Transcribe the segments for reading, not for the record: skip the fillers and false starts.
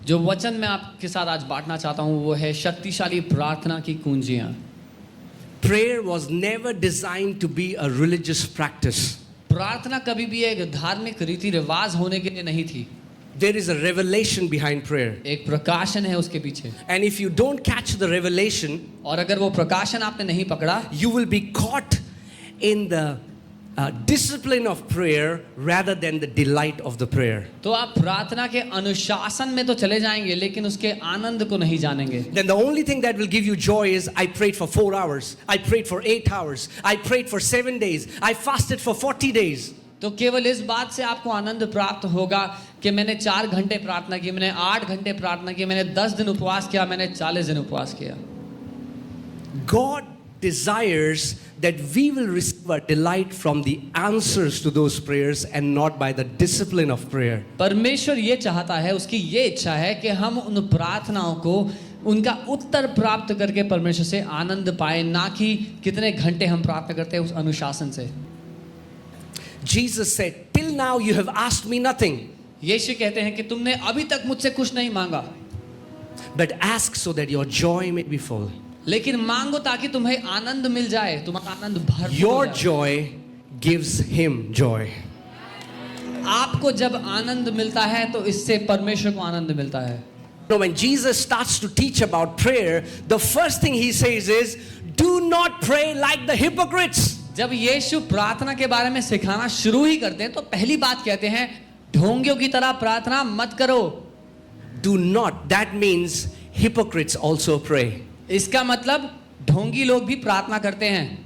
जो वचन मैं आपके साथ आज बांटना चाहता हूँ वो है शक्तिशाली प्रार्थना की कुंजियाँ। Prayer was never designed to be a religious practice. प्रार्थना कभी भी एक धार्मिक रीति रिवाज होने के लिए नहीं थी। There is a revelation behind prayer. एक प्रकाशन है उसके पीछे। And if you don't catch the revelation, और अगर वो प्रकाशन आपने नहीं पकड़ा, you will be caught in the discipline of prayer rather than the delight of the prayer. तो आप प्रार्थना के अनुशासन में तो चले जाएंगे लेकिन उसके आनंद को नहीं जानेंगे। Then the only thing that will give you joy is I prayed for 4 hours, I prayed for 8 hours, I prayed for 7 days, I fasted for 40 days. तो केवल इस बात से आपको आनंद प्राप्त होगा कि मैंने 4 घंटे प्रार्थना की, मैंने 8 घंटे प्रार्थना की, मैंने 10 दिन उपवास किया, मैंने 40 दिन उपवास किया। God desires that we will receive a delight from the answers to those prayers and not by the discipline of prayer. परमेश्वर ये चाहता है, उसकी ये इच्छा है कि हम उन प्रार्थनाओं को उनका उत्तर प्राप्त करके परमेश्वर से आनंद पाए, ना कि कितने घंटे हम प्रार्थना करते हैं उस अनुशासन से। Jesus said, till now you have asked me nothing, यीशु कहते हैं कि तुमने अभी तक मुझसे कुछ नहीं मांगा, but ask so that your joy may be full. लेकिन मांगो ताकि तुम्हें आनंद मिल जाए, तुम्हारा आनंद भरपूर हो Your जाए। joy gives him joy. आपको जब आनंद मिलता है तो इससे परमेश्वर को आनंद मिलता है। Now, when Jesus starts to teach about prayer, the first thing he says is, do not pray like the hypocrites. जब यीशु प्रार्थना के बारे में सिखाना शुरू ही करते हैं तो पहली बात कहते हैं, ढोंगियों की तरह प्रार्थना मत करो। Do not. That means hypocrites also pray. इसका मतलब ढोंगी लोग भी प्रार्थना करते हैं।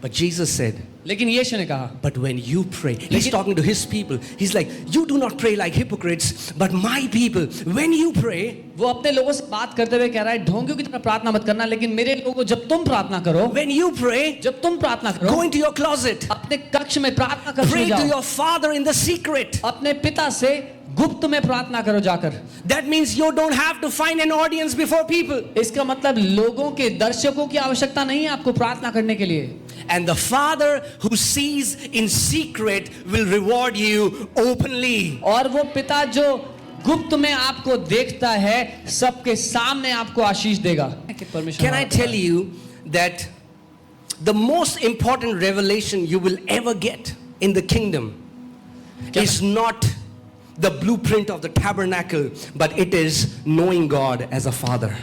But Jesus said, लेकिन यीशु ने कहा, but when you pray, he's talking to his people. He's like, you do not pray like hypocrites, but my people, when you pray, वो अपने लोगों से बात करते हुए कह रहा है, ढोंगियों की तरह प्रार्थना मत करना, लेकिन मेरे लोगों जब तुम प्रार्थना करो, when you pray, जब तुम प्रार्थना go करो, into your closet, अपने कक्ष में प्रार्थना कर pray to जाओ, your father in the secret. अपने पिता से गुप्त में प्रार्थना करो जाकर। That means you don't have to find an audience before people. इसका मतलब लोगों के, दर्शकों की आवश्यकता नहीं है आपको प्रार्थना करने के लिए। And the Father who sees in secret will reward you openly. और वो पिता जो गुप्त में आपको देखता है, सबके सामने आपको आशीष देगा। Can I tell you that the most important revelation you will ever get in the kingdom is not the blueprint of the tabernacle, but it is knowing God as a father.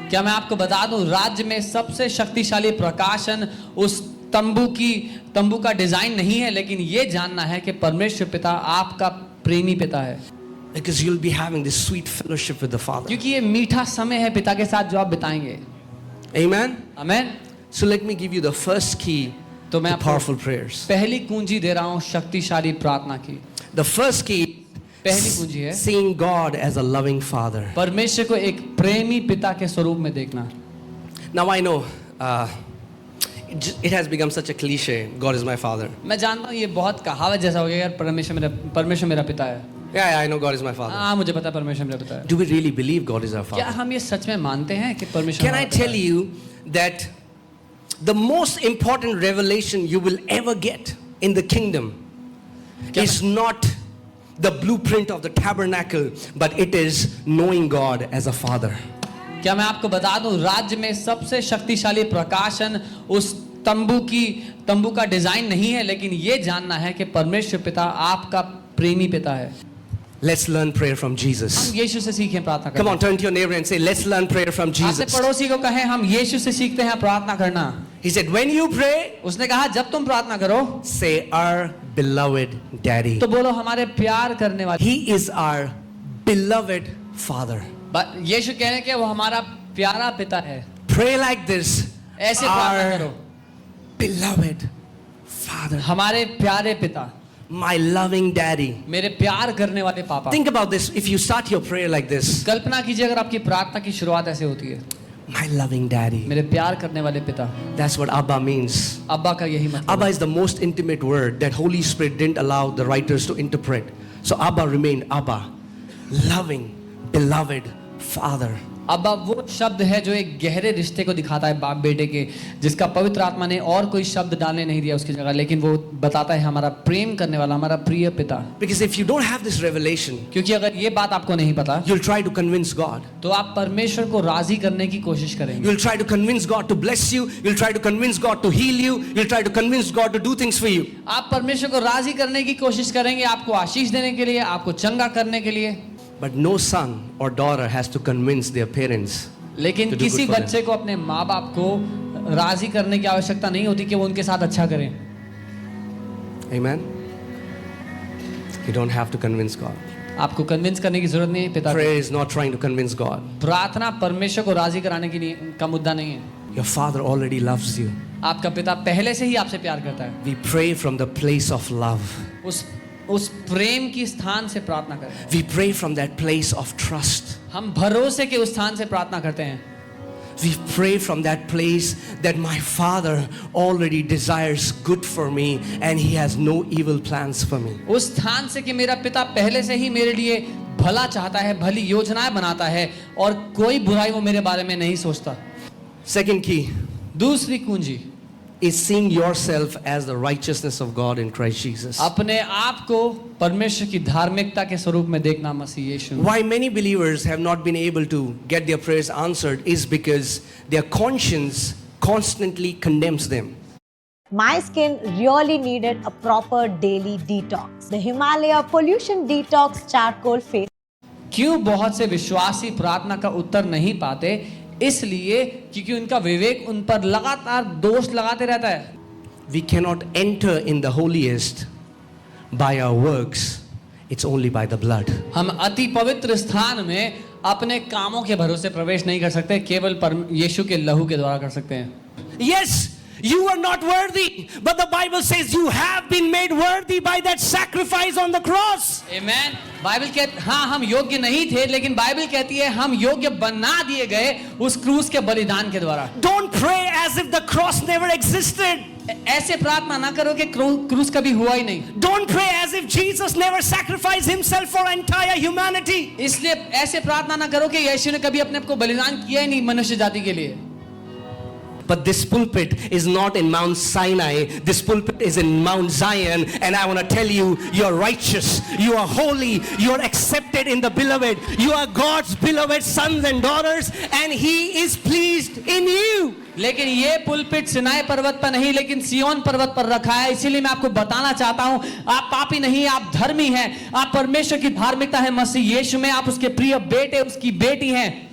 क्या मैं आपको बता दूं, राज्य में सबसे शक्तिशाली प्रकाशन उस तंबू का डिजाइन नहीं है, लेकिन ये जानना है कि परमेश्वर पिता आपका प्रेमी पिता है। Because you'll be having this sweet fellowship with the Father. क्योंकि ये मीठा समय है पिता के साथ जो आप बिताएंगे। Amen. Amen. So let me give you the first key तो मैं to आपको powerful prayers. पहली कुंजी दे रहा हूँ शक्तिशाली प्रार्थना की। The first key, पहली कुंजी है seeing God as a loving Father. परमेश्वर को एक प्रेमी पिता के स्वरूप में देखना। Now I know it has become such a cliche. God is my Father. मैं जानता हूँ ये बहुत कहावत जैसा हो गया यार, परमेश्वर मेरा पिता है। Yeah, I know God is my Father. हाँ, मुझे पता है परमेश्वर मेरा पिता है। Do we really believe God is our क्या Father? हम ये सच में मानते हैं कि परमेश्वर Can I हमारा पिता tell है? you that the most important revelation you will ever get in the kingdom is not the blueprint of the tabernacle, but it is knowing God as a Father. क्या मैं आपको बता दूं, राज्य में सबसे शक्तिशाली प्रकाशन उस तंबू का डिजाइन नहीं है, लेकिन ये जानना है कि परमेश्वर पिता आपका प्रेमी पिता है। Let's learn prayer from Jesus. हम यीशु से सीखें प्रार्थना Come करना। on, turn to your neighbor and say, let's learn prayer from अपने Jesus. पड़ोसी को कहें हम यीशु से सीखते हैं प्रार्थना करना। He said, when you pray, उसने कहा जब तुम प्रार्थना करो say, our beloved Daddy. तो बोलो हमारे प्यार करने वाले। He is our beloved Father. यीशु कहने के वो हमारा प्यारा पिता है। Pray like this. ऐसे प्रार्थना Our करो, beloved Father. हमारे प्यारे पिता, My loving Daddy. मेरे प्यार करने वाले पापा। Think about this. If you start your prayer like this, कल्पना कीजिए अगर आपकी प्रार्थना की शुरुआत ऐसे होती है, my loving Daddy. मेरे प्यार करने वाले पिता। That's what Abba means. अब्बा का यही मतलब Abba है। is the most intimate word that Holy Spirit didn't allow the writers to interpret. So Abba remained Abba, loving, beloved Father. अब वो शब्द है जो एक गहरे रिश्ते को दिखाता है बाप बेटे के, जिसका पवित्र आत्मा ने और कोई शब्द डालने नहीं दिया उसकी जगह, लेकिन वो बताता है हमारा प्रेम करने वाला, हमारा प्रिय पिता. Because if you don't have this revelation, क्योंकि अगर ये बात आपको नहीं पता you'll try to convince God. तो आप परमेश्वर को राजी करने की कोशिश करेंगे. You'll try to convince God to bless you. You'll try to convince God to heal you. You'll try to convince God to do things for you. आप परमेश्वर को राजी करने की कोशिश करेंगे, आपको आशीष देने के लिए, आपको चंगा करने के लिए. But no son or daughter has to convince their parents. लेकिन to do किसी good for them. बच्चे को अपने माँ बाप को राजी करने की आवश्यकता नहीं होती कि वो उनके साथ अच्छा करें. Amen. You don't have to convince God. आपको कन्विंस करने की जरूरत नहीं है पिता को. Prayer is not trying to convince God. प्रार्थना परमेश्वर को राजी कराने की नहीं, का मुद्दा नहीं है. Your Father already loves you. आपका पिता पहले से ही आपसे प्यार करता है. We pray from the place of love. उस प्रेम की स्थान से प्रार्थना करते हैं. We pray from that place of trust. हम भरोसे के उस स्थान से प्रार्थना करते हैं. We pray from that place that my Father already desires good for me and He has no evil plans for me. उस स्थान से कि मेरा पिता पहले से ही मेरे लिए भला चाहता है, भली योजनाएं बनाता है और कोई बुराई वो मेरे बारे में नहीं सोचता. Second key दूसरी कुंजी is seeing yourself as the righteousness of God in Christ Jesus. अपने आप को परमेश्वर की धार्मिकता के स्वरूप में देखना मसीह यीशु में. Why many believers have not been able to get their prayers answered is because their conscience constantly condemns them. My skin really needed a proper daily detox. The Himalaya Pollution Detox Charcoal Face. क्यों बहुत से विश्वासी प्रार्थना का उत्तर नहीं पाते? इसलिए क्योंकि उनका विवेक उन पर लगातार दोष लगाते रहता है. We cannot enter in the holiest by our works. It's only by the blood. हम अति पवित्र स्थान में अपने कामों के भरोसे प्रवेश नहीं कर सकते, केवल यीशु के लहू के द्वारा कर सकते हैं. Yes, you are not worthy, but the Bible says you have been made worthy by that sacrifice on the cross. Amen. Bible कहती हाँ हम योग्य नहीं थे, लेकिन बाइबल कहती है हम योग्य बना दिए गए उस क्रूस के बलिदान के द्वारा. Don't pray as if the cross never existed. ऐसे प्रार्थना ना करो कि क्रूस कभी हुआ ही नहीं. Don't pray as if Jesus never sacrificed himself for entire humanity. इसलिए ऐसे प्रार्थना ना करो कि यीशु ने कभी अपने आप को बलिदान किया ही नहीं मनुष्य जाति के लिए. But this pulpit is not in Mount Sinai. This pulpit is in Mount Zion. And I want to tell you, you are righteous. You are holy. You are accepted in the beloved. You are God's beloved sons and daughters. And He is pleased in you. लेकिन ये pulpit Sinai पर्वत पर नहीं, लेकिन सियोन पर्वत पर रखा है. इसीलिए मैं आपको बताना चाहता हूं, आप पापी नहीं, आप धर्मी हैं. आप परमेश्वर की धार्मिकता है मसीह यीशु में. आप उसके प्रिय बेटे, उसकी बेटी हैं.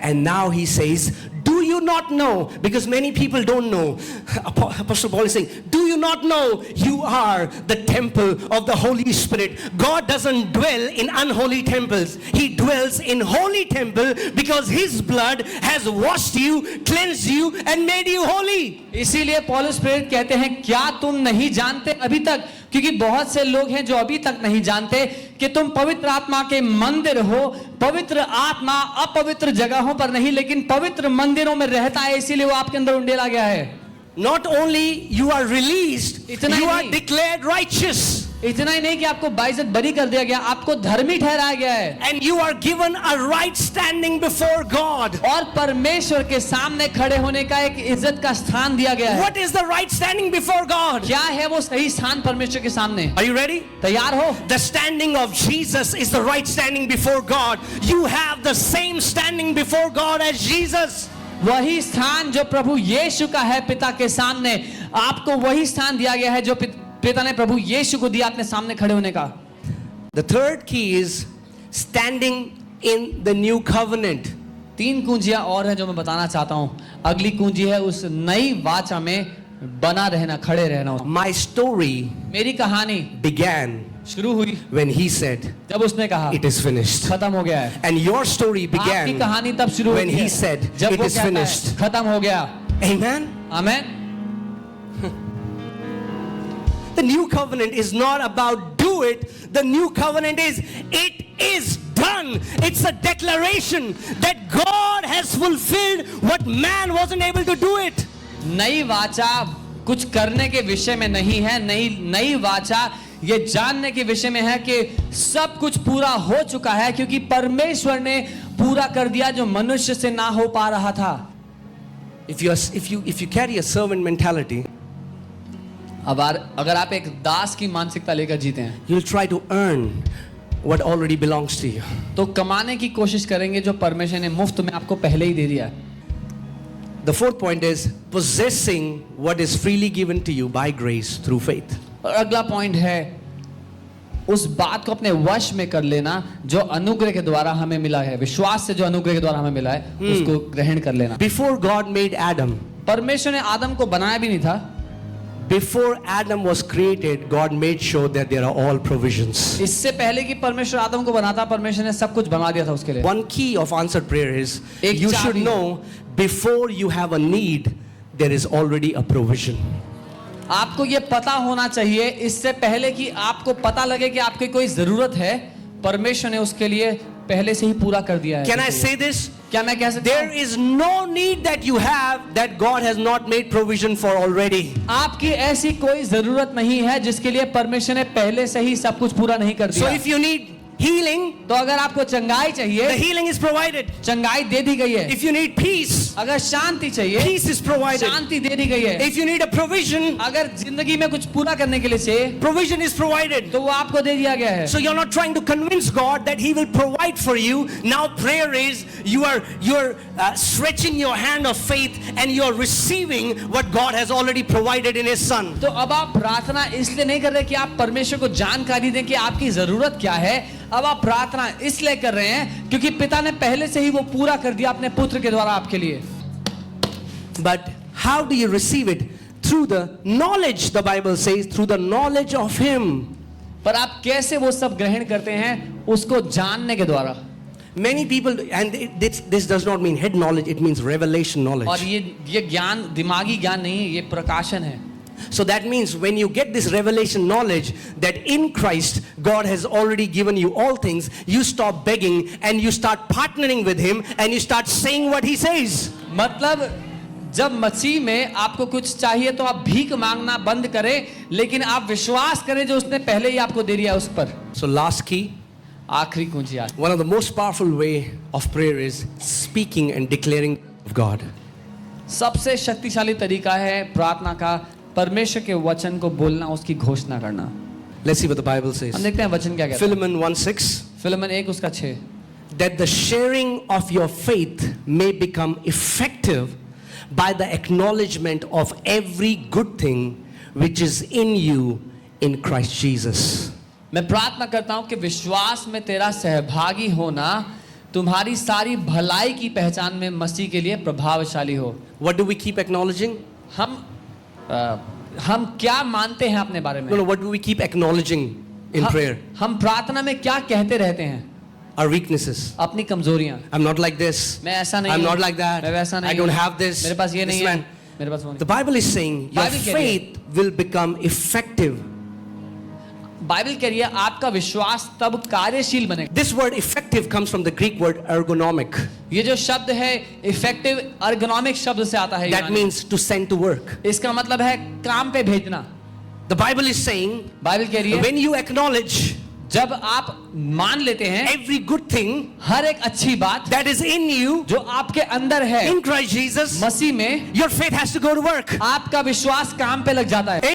And now he says, do you not know? Because many people don't know. Apostle Paul is saying, do you not know you are the temple of the Holy Spirit? God doesn't dwell in unholy temples. He dwells in holy temple because His blood has washed you, cleansed you and made you holy. इसीलिए पौलुस प्रेरित कहते हैं, क्या तुम नहीं जानते अभी तक? क्योंकि बहुत से लोग हैं जो अभी तक नहीं जानते कि तुम पवित्र आत्मा के मंदिर हो. पवित्र आत्मा अपवित्र जगहों पर नहीं, लेकिन पवित्र मंदिरों में रहता है. इसीलिए वो आपके अंदर उंडेला गया है. Not only you are released, you are declared righteous. इतना ही नहीं कि आपको बाइज्जत बरी कर दिया गया, आपको धर्मी ठहराया गया है. And you are given a right standing before God. और परमेश्वर के सामने खड़े होने का एक इज्जत का स्थान दिया गया है. What is the right standing before God? क्या है वो सही स्थान परमेश्वर के सामने? Are you ready? तैयार हो? The standing of Jesus is the right standing before God. You have the same standing before God as Jesus. वही स्थान जो प्रभु यीशु का है पिता के सामने, आपको वही स्थान दिया गया है जो पिता ने प्रभु यीशु को दिया अपने सामने खड़े होने का. The third key is standing in the new covenant. 3 कुंजियां और हैं जो मैं बताना चाहता हूं. अगली कुंजी है उस नई वाचा में बना रहना, खड़े रहना. My story मेरी कहानी began शुरू हुई when He said, जब उसने कहा it is finished. खत्म हो गया है. And your story आपकी began कहानी तब शुरू when हुई He है said, जब it वो is कहता है, finished. खत्म हो गया. Amen. Amen. The new covenant is not about do it. The new covenant is it is done. It's a declaration that God has fulfilled what man wasn't able to do it. नई वाचा कुछ करने के विषय में नहीं है. नई वाचा ये जानने के विषय में है कि सब कुछ पूरा हो चुका है, क्योंकि परमेश्वर ने पूरा कर दिया जो मनुष्य से ना हो पा रहा था। If you carry a servant mentality, अब अगर आप एक दास की मानसिकता लेकर जीते हैं, you'll try to earn what already belongs to you. तो कमाने की कोशिश करेंगे जो परमेश्वर ने मुफ्त में आपको पहले ही दे दिया है। The fourth point is possessing what is freely given to you by grace through faith. और अगला पॉइंट है उस बात को अपने वश में कर लेना जो अनुग्रह के द्वारा हमें मिला है, विश्वास से जो अनुग्रह के द्वारा हमें मिला है उसको ग्रहण कर लेना। Before God made Adam, परमेश्वर ने आदम को बनाया भी नहीं था। before Adam was created, God made sure that there are all provisions. इससे पहले कि परमेश्वर आदम को बनाता, परमेश्वर ने सब कुछ बना दिया था उसके लिए। One key of answered prayer is एक you चाबी- should know before you have a need, there is already a provision. आपको ये पता होना चाहिए इससे पहले कि आपको पता लगे कि आपकी कोई जरूरत है, परमेश्वर ने उसके लिए पहले से ही पूरा कर दिया है। Can I say this? क्या मैं कह सकता There हूं? is no need that you have that God has not made provision for already. आपकी ऐसी कोई जरूरत नहीं है जिसके लिए परमेश्वर ने पहले से ही सब कुछ पूरा नहीं कर So दिया। if you need healing, तो अगर आपको चंगाई the चाहिए, healing is provided. चंगाई दे दी गई है। If you need peace, अगर शांति चाहिए, peace is provided. शांति दे दी गई है। If you need a provision, अगर जिंदगी में कुछ पूरा करने के लिए चाहिए, provision is provided. तो वो आपको दे दिया गया है। So you're not trying to convince God that He will provide for you. Now prayer is you're stretching your hand of faith and you're receiving what God has already provided in His Son. तो अब आप प्रार्थना इसलिए नहीं कर रहे कि आप परमेश्वर को जानकारी दें कि आपकी जरूरत क्या है। अब आप प्रार्थना इसलिए कर रहे हैं क्योंकि पिता ने पहले से ही वो पूरा कर दिया अपने पुत्र के द्वारा आपके लिए। But how do you receive it? Through the knowledge, the Bible says, through the knowledge of Him. पर आप कैसे वो सब ग्रहण करते हैं? उसको जानने के द्वारा। Many people, and this does not mean head knowledge, it means revelation और knowledge. ये ज्ञान दिमागी ज्ञान नहीं है, ये प्रकाशन है। So that means when you get this revelation knowledge that in Christ God has already given you all things, you stop begging and you start partnering with Him and you start saying what He says. मतलब जब मसीह में आपको कुछ चाहिए तो आप भीख मांगना बंद करें, लेकिन आप विश्वास करें जो उसने पहले ही आपको दे दिया उस पर। So last key, आखिरी कुंजी आज, one of the most powerful way of prayer is speaking and declaring of God. सबसे शक्तिशाली तरीका है प्रार्थना का परमेश्वर के वचन को बोलना, उसकी घोषणा करना। Let's see what the Bible हम says. देखते हैं वचन क्या कहता है। Philemon 1:6. फिलिमन 1:6 That the sharing of your faith may become effective by the acknowledgement of every good thing which is in you in Christ Jesus. मैं प्रार्थना करता हूं कि विश्वास में तेरा सहभागी होना तुम्हारी सारी भलाई की पहचान में मसीह के लिए प्रभावशाली हो। What do we keep acknowledging? हम क्या मानते हैं अपने बारे में? No, what do we keep acknowledging in prayer? हम प्रार्थना में क्या कहते रहते हैं? Our weaknesses. अपनी कमजोरियां। I'm not like this. मैं ऐसा नहीं I'm हूं, not like that. मैं वैसा नहीं I don't हूं, have this. मेरे पास ये This नहीं है, man. मेरे पास वो The नहीं। Bible is saying your Bible कह रही है। faith will become effective. Bible कह रही है आपका विश्वास तब कार्यशील बनेगा। This word effective comes from the Greek word ergonomic. ये जो शब्द है इफेक्टिव अर्गोनॉमिक शब्द से आता है। That यूनानी। means to send to work. इसका मतलब है काम पे भेजना। The Bible is saying Bible कह रही है when you acknowledge जब आप मान लेते हैं every good thing हर एक अच्छी बात that is in you जो आपके अंदर है in Christ Jesus, मसीह में, your faith has to go to work. आपका विश्वास काम पे लग जाता है।